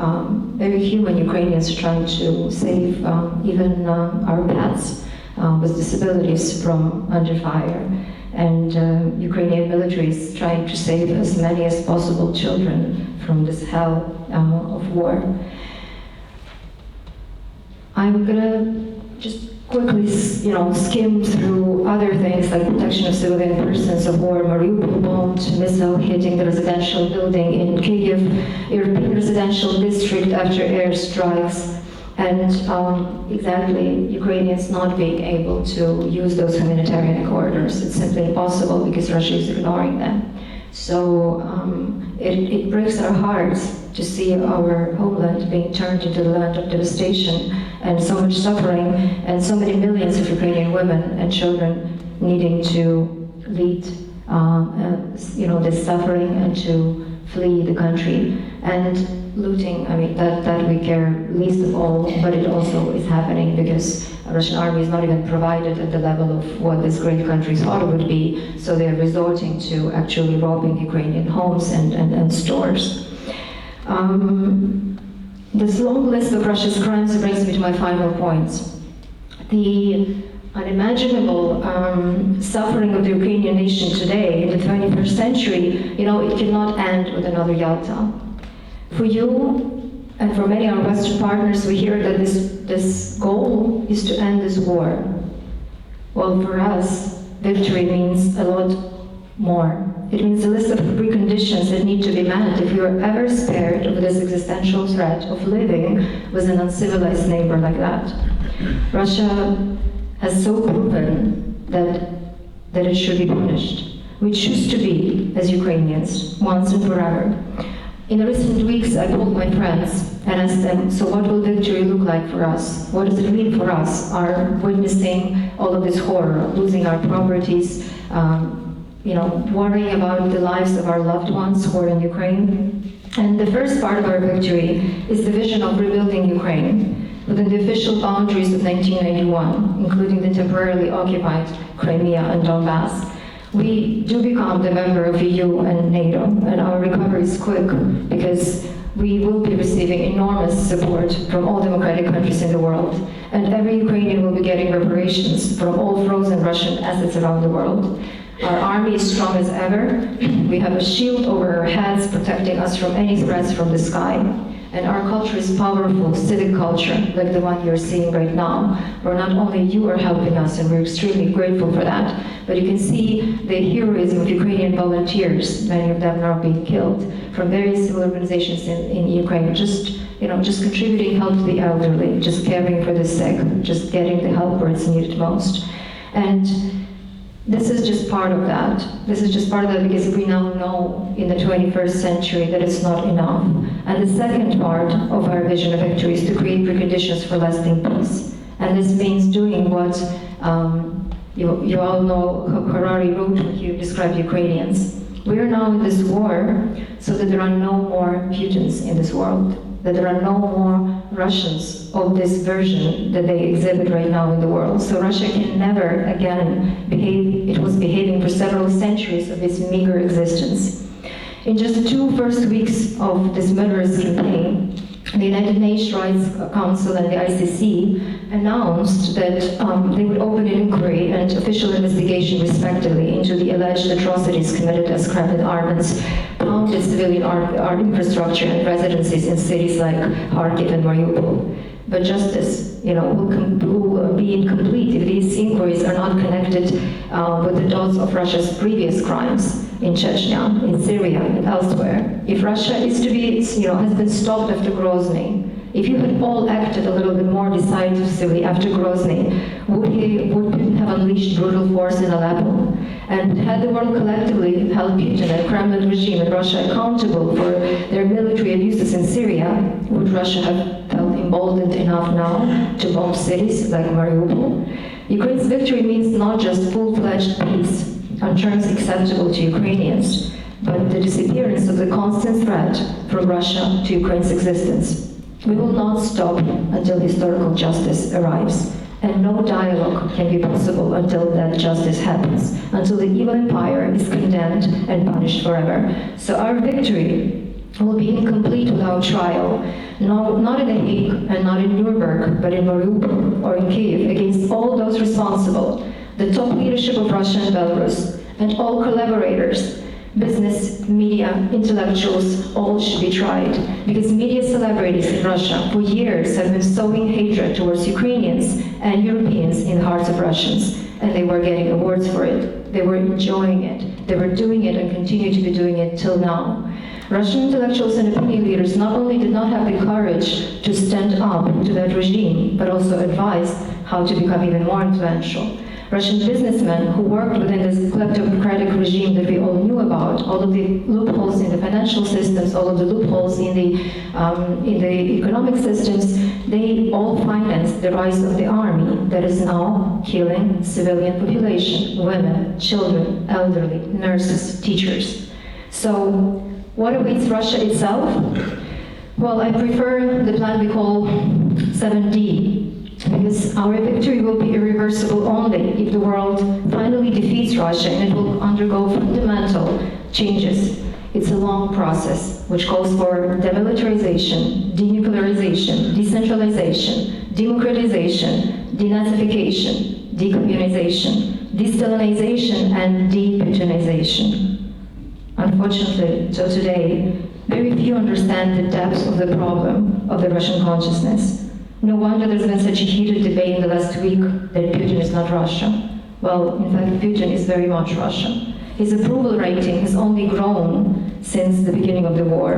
very human Ukrainians are trying to save even our pets with disabilities from under fire, and Ukrainian military is trying to save as many as possible children from this hell of war. I'm gonna just quickly, skim through other things like protection of civilian persons of war, Mariupol bombed, missile hitting the residential building in Kyiv, European residential district after airstrikes, and exactly Ukrainians not being able to use those humanitarian corridors. It's simply impossible because Russia is ignoring them. So it breaks our hearts to see our homeland being turned into the land of devastation and so much suffering, and so many millions of Ukrainian women and children needing to lead this suffering and to flee the country. And looting, that we care least of all, but it also is happening because the Russian army is not even provided at the level of what this great country thought it would be, so they're resorting to actually robbing Ukrainian homes and stores. This long list of Russia's crimes brings me to my final points. The unimaginable suffering of the Ukrainian nation today in the 21st century, it cannot end with another Yalta. For you and for many of our Western partners, we hear that this goal is to end this war. Well, for us, victory means a lot more. It means a list of preconditions that need to be met if we are ever spared of this existential threat of living with an uncivilized neighbor like that. Russia has so proven that it should be punished. We choose to be, as Ukrainians, once and forever. In the recent weeks, I called my friends and asked them, so what will victory look like for us? What does it mean for us, our witnessing all of this horror, losing our properties, worrying about the lives of our loved ones who are in Ukraine? And the first part of our victory is the vision of rebuilding Ukraine within the official boundaries of 1991, including the temporarily occupied Crimea and Donbass. We do become the member of EU and NATO, and our recovery is quick because we will be receiving enormous support from all democratic countries in the world, and every Ukrainian will be getting reparations from all frozen Russian assets around the world. Our army is strong as ever. We have a shield over our heads protecting us from any threats from the sky. And our culture is powerful, civic culture, like the one you're seeing right now, where not only you are helping us, and we're extremely grateful for that, but you can see the heroism of Ukrainian volunteers, many of them now being killed, from various civil organizations in Ukraine, just contributing help to the elderly, just caring for the sick, just getting the help where it's needed most. And this is just part of that. This is just part of that because we now know in the 21st century that it's not enough. And the second part of our vision of victory is to create preconditions for lasting peace. And this means doing what you all know Harari wrote when he described Ukrainians. We are now in this war so that there are no more Putins in this world, that there are no more Russians of this version that they exhibit right now in the world. So Russia can never again behave, it was behaving for several centuries of its meager existence. In just the 2 first weeks of this murderous campaign, the United Nations Rights Council and the ICC announced that they would open an inquiry and official investigation respectively into the alleged atrocities committed as cracked armaments pounded civilian infrastructure and residences in cities like Kharkiv and Mariupol. But justice, will be incomplete if these inquiries are not connected with the dots of Russia's previous crimes in Chechnya, in Syria, and elsewhere. If Russia is to be, has been stopped after Grozny, if you had all acted a little bit more decisively after Grozny, would Putin have unleashed brutal force in Aleppo? And had the world collectively held Putin and Kremlin regime and Russia accountable for their military abuses in Syria, would Russia have felt emboldened enough now to bomb cities like Mariupol? Ukraine's victory means not just full-fledged peace on terms acceptable to Ukrainians, but the disappearance of the constant threat from Russia to Ukraine's existence. We will not stop until historical justice arrives, and no dialogue can be possible until that justice happens, until the evil empire is condemned and punished forever. So our victory will be incomplete without trial, not in The Hague and not in Nuremberg, but in Mariupol or in Kiev, against all those responsible, the top leadership of Russia and Belarus, and all collaborators, business, media, intellectuals, all should be tried, because media celebrities in Russia for years have been sowing hatred towards Ukrainians and Europeans in the hearts of Russians, and they were getting awards for it. They were enjoying it. They were doing it and continue to be doing it till now. Russian intellectuals and opinion leaders not only did not have the courage to stand up to that regime, but also advised how to become even more influential. Russian businessmen who worked within this kleptocratic regime that we all knew about, all of the loopholes in the financial systems, all of the loopholes in the economic systems, they all financed the rise of the army that is now killing civilian population, women, children, elderly, nurses, teachers. So what awaits Russia itself? Well, I prefer the plan we call 7D, because our victory will be irreversible only if the world finally defeats Russia, and it will undergo fundamental changes. It's a long process which calls for demilitarization, denuclearization, decentralization, democratization, denazification, decommunization, de-Stalinization, and de-Putinization. Unfortunately, till today, very few understand the depth of the problem of the Russian consciousness. No wonder there's been such a heated debate in the last week that Putin is not Russia. Well, in fact, Putin is very much Russia. His approval rating has only grown since the beginning of the war.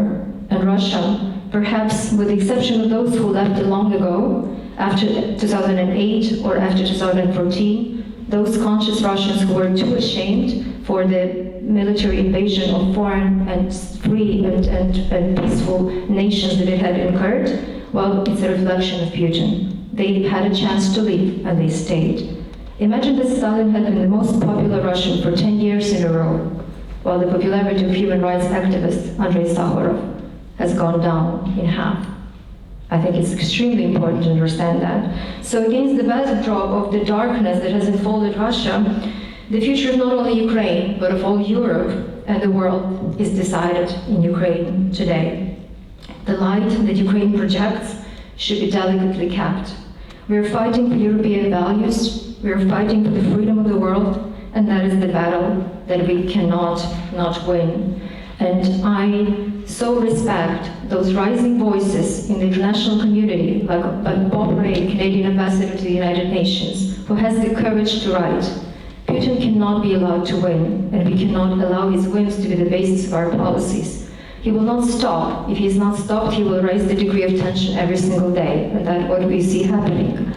And Russia, perhaps with the exception of those who left long ago, after 2008 or after 2014, those conscious Russians who were too ashamed for the military invasion of foreign and free and peaceful nations that it had incurred, well, it's a reflection of Putin. They had a chance to leave, and they stayed. Imagine that Stalin had been the most popular Russian for 10 years in a row, while the popularity of human rights activist Andrei Sakharov has gone down in half. I think it's extremely important to understand that. So against the backdrop of the darkness that has enfolded Russia, the future of not only Ukraine, but of all Europe and the world is decided in Ukraine today. The light that Ukraine projects should be delicately kept. We are fighting for European values, we are fighting for the freedom of the world, and that is the battle that we cannot not win. And I so respect those rising voices in the international community, like Bob Ray, Canadian ambassador to the United Nations, who has the courage to write, Putin cannot be allowed to win, and we cannot allow his whims to be the basis of our policies. He will not stop. If he is not stopped, he will raise the degree of tension every single day, and that's what we see happening.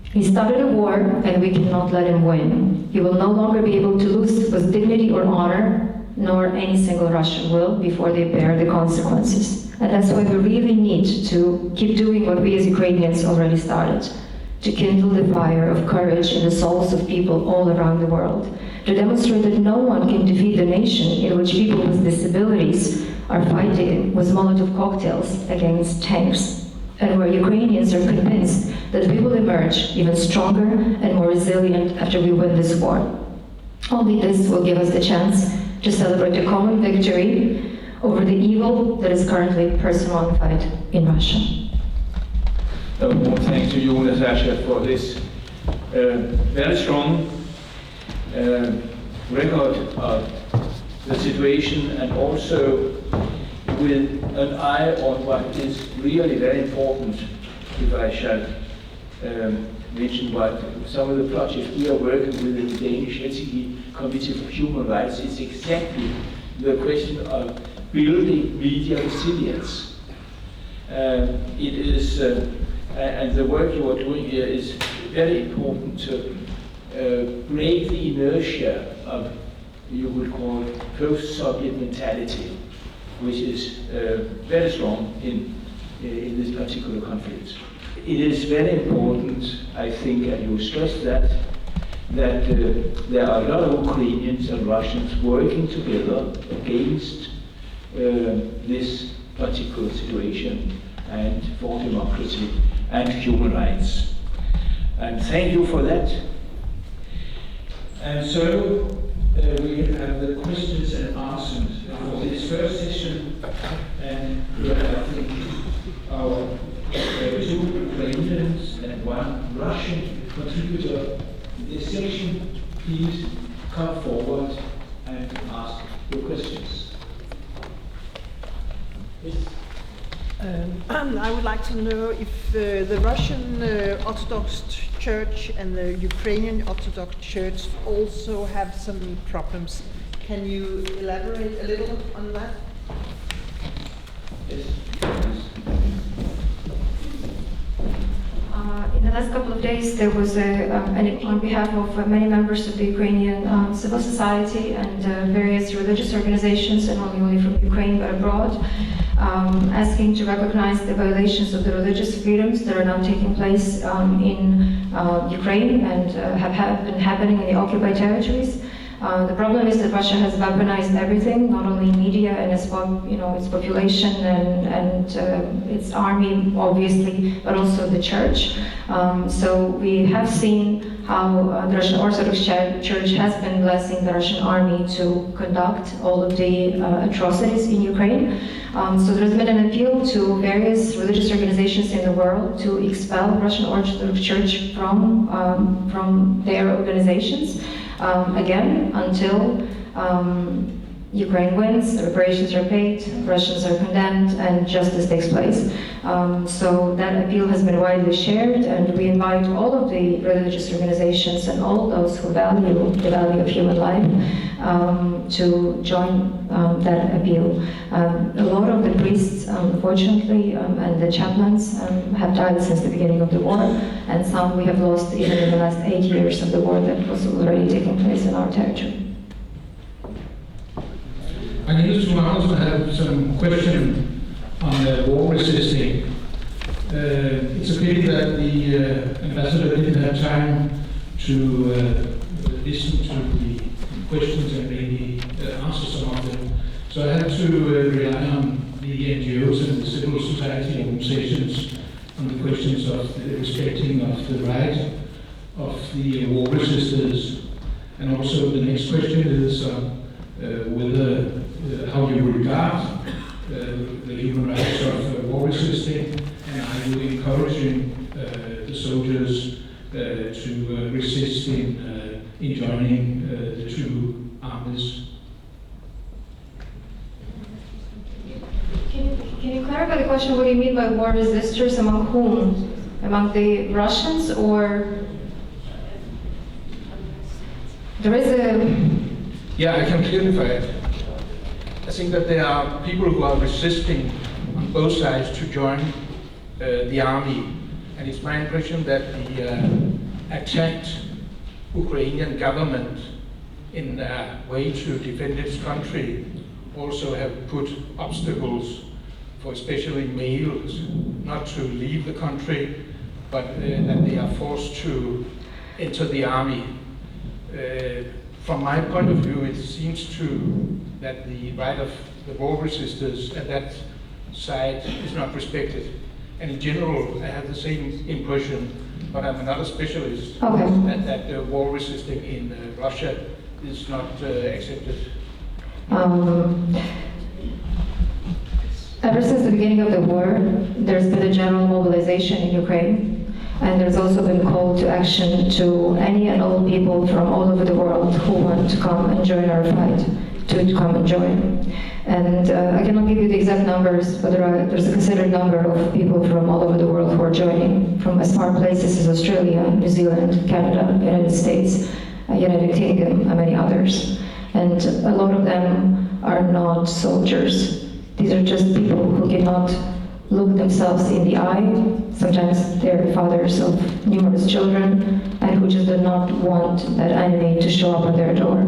He started a war, and we cannot let him win. He will no longer be able to lose with dignity or honor, nor any single Russian will before they bear the consequences. And that's why we really need to keep doing what we as Ukrainians already started, to kindle the fire of courage in the souls of people all around the world, to demonstrate that no one can defeat the nation in which people with disabilities are fighting with Molotov cocktails against tanks, and where Ukrainians are convinced that we will emerge even stronger and more resilient after we win this war. Only this will give us the chance to celebrate a common victory over the evil that is currently personified in Russia. More thanks to you, Nataliya, for this very strong record of the situation, and also with an eye on what is really very important, if I shall mention what some of the projects we are working with in the Danish Helsinki-Komitè for Human Rights. It's exactly the question of building media resilience. It is, and the work you are doing here is very important to break the inertia of, you would call, post-Soviet mentality, which is very strong in this particular conflict. It is very important, I think, and you stressed that there are a lot of Ukrainians and Russians working together against this particular situation and for democracy and human rights. And thank you for that. And so we have the questions and answers for this first session, and we have, I think, our two Ukrainians and one Russian contributor in this section. Please come forward and ask your questions. Yes. I would like to know if the Russian Orthodox Church and the Ukrainian Orthodox Church also have some problems. Can you elaborate a little on that? Yes. In the last couple of days, there was on behalf of many members of the Ukrainian civil society and various religious organizations, and not only from Ukraine but abroad, asking to recognize the violations of the religious freedoms that are now taking place in Ukraine and have been happening in the occupied territories. The problem is that Russia has weaponized everything, not only media and its population and its army, obviously, but also the church. So we have seen how the Russian Orthodox Church has been blessing the Russian army to conduct all of the atrocities in Ukraine. So there has been an appeal to various religious organizations in the world to expel Russian Orthodox Church from their organizations. Again, until Ukraine wins, reparations are paid, Russians are condemned, and justice takes place. So that appeal has been widely shared, and we invite all of the religious organizations and all those who value the value of human life to join that appeal. A lot of the priests, unfortunately, and the chaplains have died since the beginning of the war, and some we have lost even in the last 8 years of the war that was already taking place in our territory. I used to also have some question on war resisting. It's a pity that the ambassador didn't have time to listen to the questions and maybe answer some of them. So I had to rely on the NGOs and the civil society organizations on the questions of the respecting of the right of the war resistors. And also the next question is whether how you regard the human rights of war resisting, and are you encouraging the soldiers to resist in joining the two armies? Can you clarify the question? What do you mean by war resistors? Among whom? Among the Russians, or there is a... Yeah, I can clarify it. I think that there are people who are resisting on both sides to join the army, and it's my impression that the attacked Ukrainian government, in a way to defend its country, also have put obstacles for especially males not to leave the country, but that they are forced to enter the army. From my point of view, it seems that the right of the war resistors at that side is not respected. And in general, I have the same impression, but I'm not a specialist, that the war resisting in Russia is not accepted. Ever since the beginning of the war, there's been a general mobilization in Ukraine, and there's also been call to action to any and all people from all over the world who want to come and join our fight, to come and join. And I cannot give you the exact numbers, but there's a considered number of people from all over the world who are joining, from as far places as Australia, New Zealand, Canada, United States, United Kingdom, and many others. And a lot of them are not soldiers. These are just people who cannot look themselves in the eye. Sometimes they're fathers of numerous children, and who just do not want that enemy to show up on their door.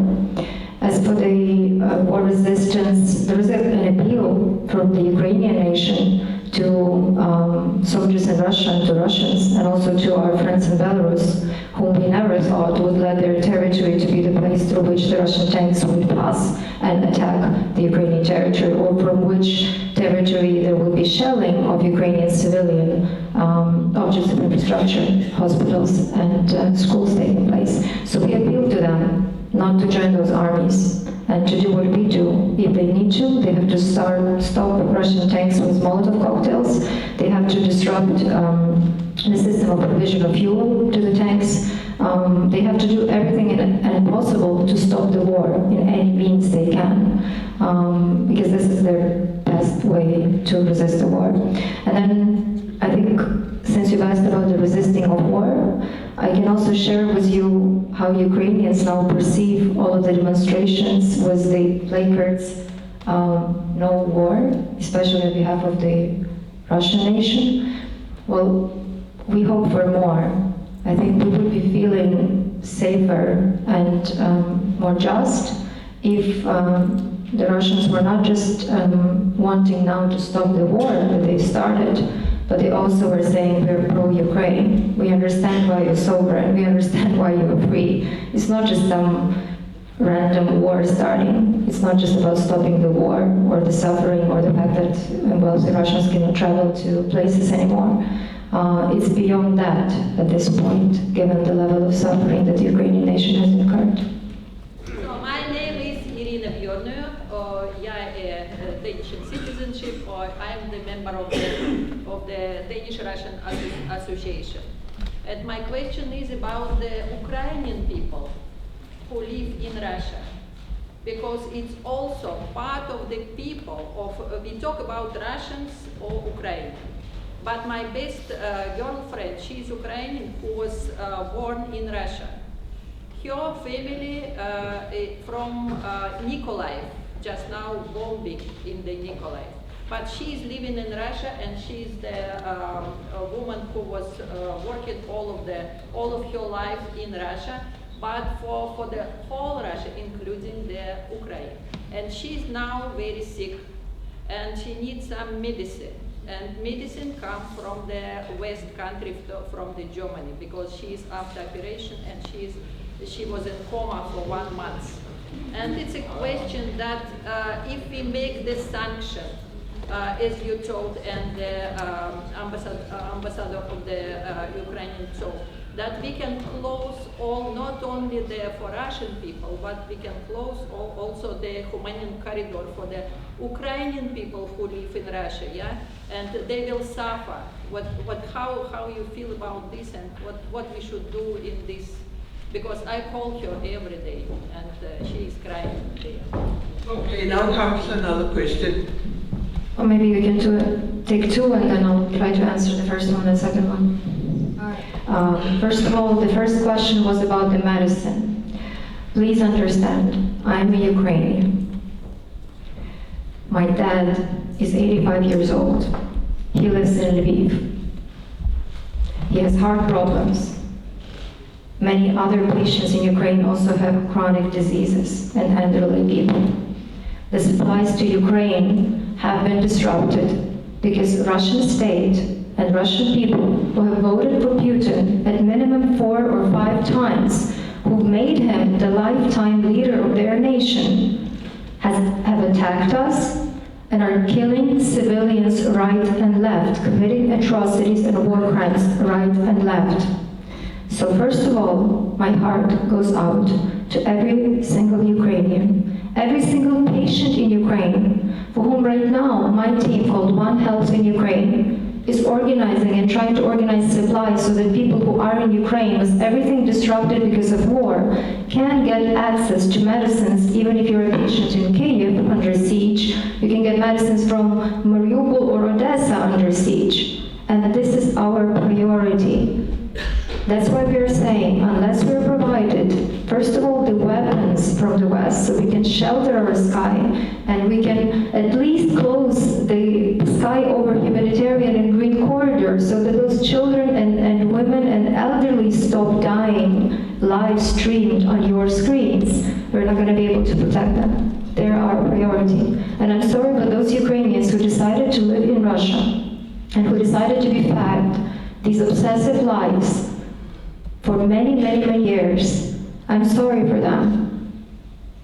As for the war resistance, there is an appeal from the Ukrainian nation to soldiers in Russia and to Russians, and also to our friends in Belarus, whom we never thought would let their territory to be the place through which the Russian tanks would pass and attack the Ukrainian territory, or from which territory there would be shelling of Ukrainian civilian objects of infrastructure, hospitals and schools taking place. So we appeal to them not to join those armies and to do what we do. If they need to, they have to stop Russian tanks with Molotov cocktails. They have to disrupt the system of provision of fuel to the tanks. They have to do everything and possible to stop the war in any means they can, because this is their best way to resist the war. And then I think, since you've asked about the resisting of war, I can also share with you how Ukrainians now perceive all of the demonstrations with the placards, no war, especially on behalf of the Russian nation. Well, we hope for more. I think we would be feeling safer and more just if the Russians were not just wanting now to stop the war that they've started, but they also were saying we're pro-Ukraine. We understand why you're sovereign. We understand why you're free. It's not just some random war starting. It's not just about stopping the war or the suffering or the fact that the Russians cannot travel to places anymore. It's beyond that at this point, given the level of suffering that the Ukrainian nation has incurred. So my name is Irina Bjornø. I am Danish citizenship. I am the member of the Danish-Russian Association. And my question is about the Ukrainian people who live in Russia, because it's also part of the people of, we talk about Russians or Ukrainians. But my best girlfriend, she's Ukrainian, who was born in Russia. Her family from Nikolaev, just now bombing in the Nikolaev. But she's living in Russia, and she's the woman who was working all of her life in Russia, but for the whole Russia, including the Ukraine. And she's now very sick, and she needs some medicine. And medicine comes from the West country, from the Germany, because she's after operation, and she was in coma for 1 month. And it's a question that if we make the sanction, as you told, and the ambassador of the Ukrainian told, that we can close all, not only for Russian people, but we can close also the humanitarian corridor for the Ukrainian people who live in Russia, yeah? And they will suffer. How you feel about this, and what we should do in this? Because I call her every day, and she is crying there. Okay, now comes another question. Or maybe we can take two, and then I'll try to answer the first one and second one. First of all, the first question was about the medicine. Please understand, I'm a Ukrainian. My dad is 85 years old. He lives in Lviv. He has heart problems. Many other patients in Ukraine also have chronic diseases and elderly people. The supplies to Ukraine have been disrupted because Russian state and Russian people who have voted for Putin at minimum 4 or 5 times, who made him the lifetime leader of their nation, have attacked us and are killing civilians right and left, committing atrocities and war crimes right and left. So first of all, my heart goes out to every single Ukrainian Every single patient in Ukraine, for whom right now my team called One Health in Ukraine is organizing and trying to organize supplies so that people who are in Ukraine with everything disrupted because of war can get access to medicines. Even if you're a patient in Kyiv under siege, you can get medicines from Mariupol or Odessa under siege. And this is our priority. That's why we are saying, unless we're provided, first of all, the weapons from the West, so we can shelter our sky, and we can at least close the sky over humanitarian and green corridors, so that those children and women and elderly stop dying live streamed on your screens. We're not going to be able to protect them. They're our priority. And I'm sorry, but those Ukrainians who decided to live in Russia and who decided to be fed these obsessive lives for many, many, many years, I'm sorry for them.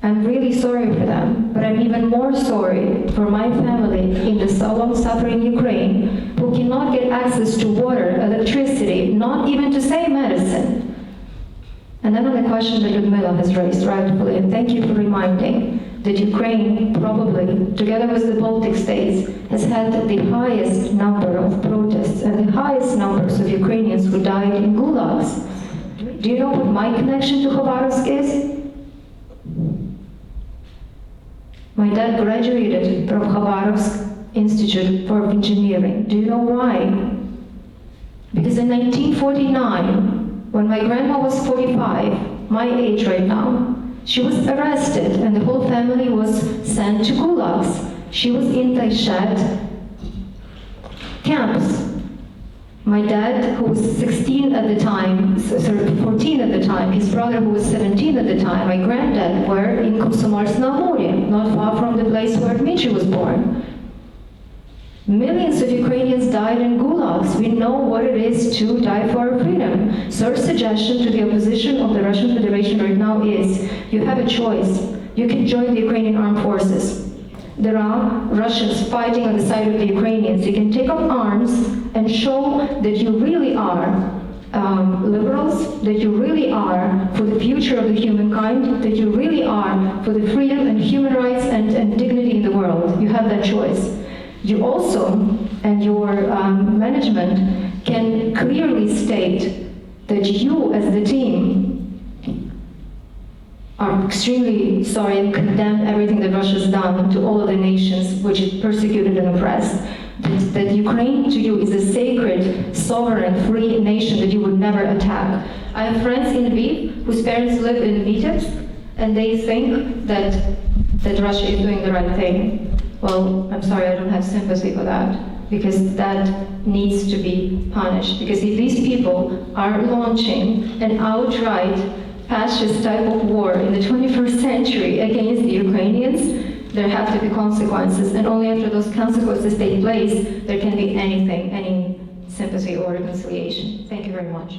I'm really sorry for them, but I'm even more sorry for my family in the so long suffering Ukraine who cannot get access to water, electricity, not even to say medicine. And then on the question that Ludmila has raised rightfully, and thank you for reminding, that Ukraine probably, together with the Baltic states, has had the highest number of protests and the highest numbers of Ukrainians who died in gulags. Do you know what my connection to Khabarovsk is? My dad graduated from Khabarovsk Institute for Engineering. Do you know why? Because in 1949, when my grandma was 45, my age right now, she was arrested and the whole family was sent to gulags. She was in Taishet camps. My dad, who was 16 at the time, 14 at the time, his brother, who was 17 at the time, my granddad were in Komsomolsk-na-Amur, not far from the place where Dmitry was born. Millions of Ukrainians died in gulags. We know what it is to die for our freedom. So our suggestion to the opposition of the Russian Federation right now is, you have a choice. You can join the Ukrainian armed forces. There are Russians fighting on the side of the Ukrainians. You can take up arms and show that you really are liberals, that you really are for the future of the humankind, that you really are for the freedom and human rights and dignity in the world. You have that choice. You also, and your management, can clearly state that you as the team are extremely sorry and condemn everything that Russia's done to all of the nations which it persecuted and oppressed. That Ukraine to you is a sacred, sovereign, free nation that you would never attack. I have friends in Lviv whose parents live in Vitebsk, and they think that Russia is doing the right thing. Well, I'm sorry, I don't have sympathy for that, because that needs to be punished. Because if these people are launching an outright fascist type of war in the 21st century against the Ukrainians, there have to be consequences, and only after those consequences take place, there can be anything, any sympathy or reconciliation. Thank you very much.